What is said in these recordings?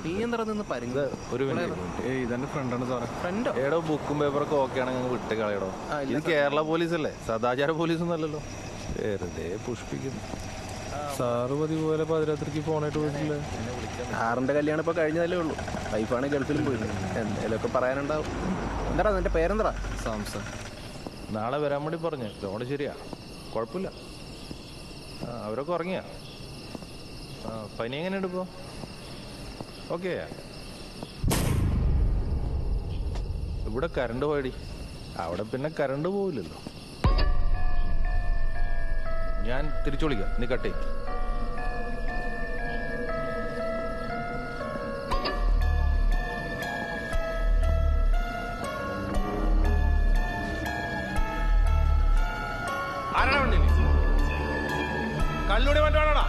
നീ എന്താ നിന്ന് ഇത് ഒരു ഇതെന്റെ ഫ്രണ്ടാണ് സാറേ. ഫ്രണ്ടോ? ഏടോ ബുക്കും പേപ്പറൊക്കെ ഓക്കെ ആണെങ്കിൽ വിട്ട് കളയടോ. ഇത് കേരള പോലീസ് അല്ലേ, സദാചാര പോലീസൊന്നും അല്ലല്ലോ. വെറുതെ പുഷ്പിക്കുന്നു. സാറ് പതിവ് പോലെ പാതിരാത്രിക്ക് ഫോണായിട്ട് പോയിട്ടില്ലേ? സാറിന്റെ കല്യാണം ഇപ്പൊ കഴിഞ്ഞതല്ലേ ഉള്ളൂ. വൈഫാണ് ഗൾഫിലും പോയില്ല. എന്തെങ്കിലുമൊക്കെ പറയാനുണ്ടാവും. എന്താടാ നിന്റെ പേരെന്താ? സാംസൺ. നാളെ വരാൻ വേണ്ടി പറഞ്ഞു. ലോണ് ശരിയാ, കുഴപ്പമില്ല. അവരൊക്കെ ഉറങ്ങിയാ? പനി എങ്ങനെയുണ്ട് ഇപ്പോൾ? ഓക്കെ. ഇവിടെ കറണ്ട് പോയടി. അവിടെ പിന്നെ കറണ്ട് പോവില്ലല്ലോ. ഞാൻ തിരിച്ചു വിളിക്കാം, നീ കട്ട് ചെയ്യും. ആരാണ് വണ്ടി? കല്ലൂടെ മറ്റാണോടാ?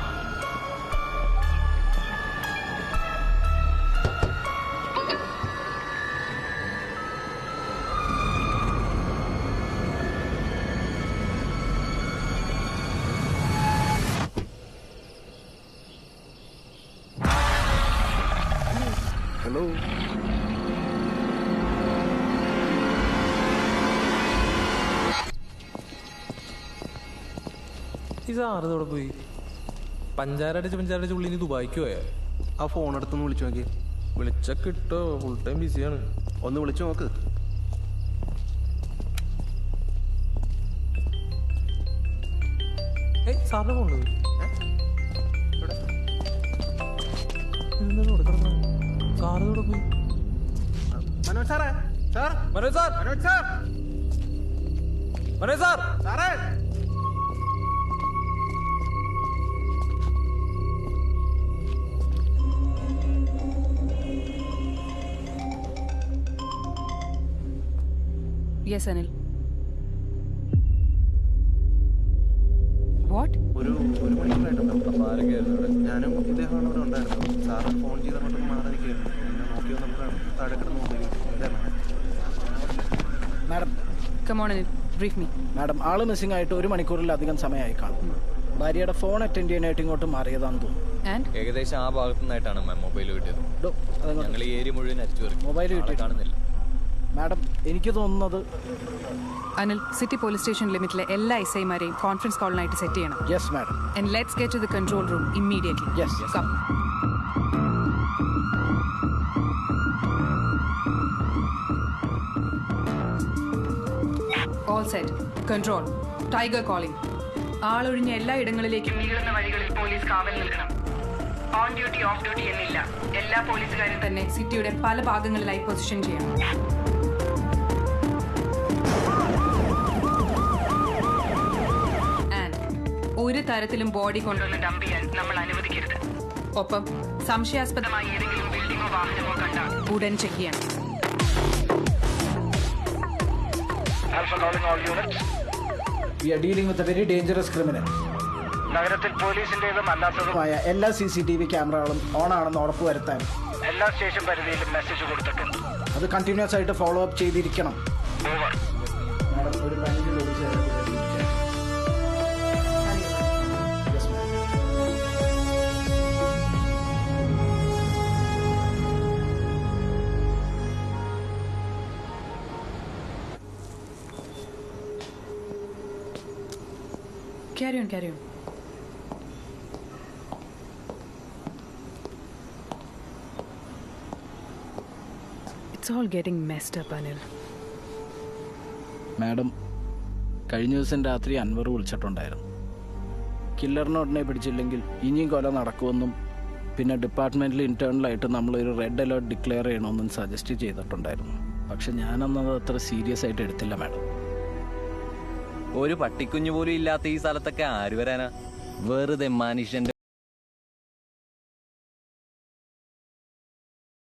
ഹലോ, ഈ സാറ് ഇവിടെ പോയി പഞ്ചാരടിച്ച് ഉള്ളിന് ദുബായിക്ക് പോയാ? ആ ഫോൺ എടുത്തൊന്ന് വിളിച്ചു നോക്കി. വിളിച്ച കിട്ടോ? ഫുൾ ടൈം ബിസിയാണ്. ഒന്ന് വിളിച്ചു നോക്ക്. സാറിന്റെ ഫോൺ സാറ് ഇവിടെ പോയി. മനോജ് സാറേ, sir, Manoj sir, Manoj sir, Manoj sir, സാറേ. Yes, Anil. What? ഒരു മണിക്കൂറായിട്ടുണ്ടാവും. ഞാനും ഇദ്ദേഹമാണ് ഇവിടെ ഉണ്ടായിരുന്നത്. സാറിന് ഫോൺ ചെയ്ത് അങ്ങോട്ടൊന്ന് മാറിയിരിക്കുകയായിരുന്നു. എന്നെ നോക്കി വന്നപ്പോഴാണ് താഴെ കിടന്ന് madam. Come on, Anil. Brief me. Madam, ആള് മിസ്സിംഗ് ആയിട്ട് 1 മണിക്കൂറിലധികം സമയമായി കാണും. ഭാര്യയുടെ ഫോൺ അറ്റൻഡ് ചെയ്യാനായിട്ട് ഇങ്ങോട്ട് മാറിയതാണെന്ന് തോന്നുന്നു. And? ഏകദേശം ആ ഭാഗത്തു നിന്നായിട്ടാണ് മൊബൈൽ കിട്ടിയത്. ഞങ്ങൾ ഈ ഏരിയ മുഴുവൻ മൊബൈൽ കിട്ടി കാണുന്നില്ല. മാഡം, എനിക്ക് തോന്നുന്നത് Anil, City Police Station ലിമിറ്റിലെ എല്ലാ SI-മാരെയും കോൺഫറൻസ് കോളിനായിട്ട് സെറ്റ് ചെയ്യണം. Yes madam. And let's get to the control room immediately. Yes. Come. All set. Control. Tiger calling. ആളൊഴിഞ്ഞ എല്ലാ ഇടങ്ങളിലേക്കും നീളുന്ന വഴികളിൽ പോലീസ് കാവൽ നിൽക്കണം. ഓൺ ഡ്യൂട്ടി, ഓഫ് ഡ്യൂട്ടി എന്നില്ല. എല്ലാ പോലീസുകാരും തന്നെ സിറ്റിയുടെ പല ഭാഗങ്ങളിലായി പൊസിഷൻ ചെയ്യണം. ഒരു തരത്തിലും ബോഡി കൊണ്ടുവന്ന് ഡംപ് ചെയ്യാൻ നമ്മൾ അനുവദിക്കരുത്. ഒപ്പം സംശയാസ്പദമായ ഏതെങ്കിലും ബിൽഡിങ്ങോ വാഹനമോ കണ്ടാൽ ഉടൻ ചെക്ക് ചെയ്യണം. We are dealing with a very dangerous criminal. നഗരത്തിൽ പോലീസിന്റേതും അല്ലാത്തതുമായ എല്ലാ CCTV ക്യാമറകളും ഓൺ ആണെന്ന് ഉറപ്പുവരുത്താൻ എല്ലാ സ്റ്റേഷൻ പരിധിയിലും മെസ്സേജ് കൊടുത്തിട്ടുണ്ട്. അത് കണ്ടിന്യൂസ് ആയിട്ട് ഫോളോ അപ്പ് ചെയ്തിരിക്കണം. ഓവർ. മാഡം, ഒരു 15 പോലീസുകാരെ Carry on, carry on. It's all getting messed up, Anil. Madam, കഴിഞ്ഞ ദിവസം രാത്രി അൻവർ വിളിച്ചിട്ടുണ്ടായിരുന്നു. കില്ലറിനെ ഉടനെ പിടിച്ചില്ലെങ്കിൽ ഇനിയും കൊല നടക്കുമെന്നും പിന്നെ ഡിപ്പാർട്ട്മെൻറ്റിൽ ഇൻറ്റേർണലായിട്ട് നമ്മളൊരു റെഡ് അലേർട്ട് ഡിക്ലെയർ ചെയ്യണമെന്നും സജസ്റ്റ് ചെയ്തിട്ടുണ്ടായിരുന്നു. പക്ഷെ ഞാനന്നത് അത്ര സീരിയസ് ആയിട്ട് എടുത്തില്ല മാഡം. ഒരു പട്ടിക്കുഞ്ഞു പോലും ഇല്ലാത്ത ഈ സ്ഥലത്തൊക്കെ ആര് വരാനാ? വെറുതെ മനുഷ്യന്റെ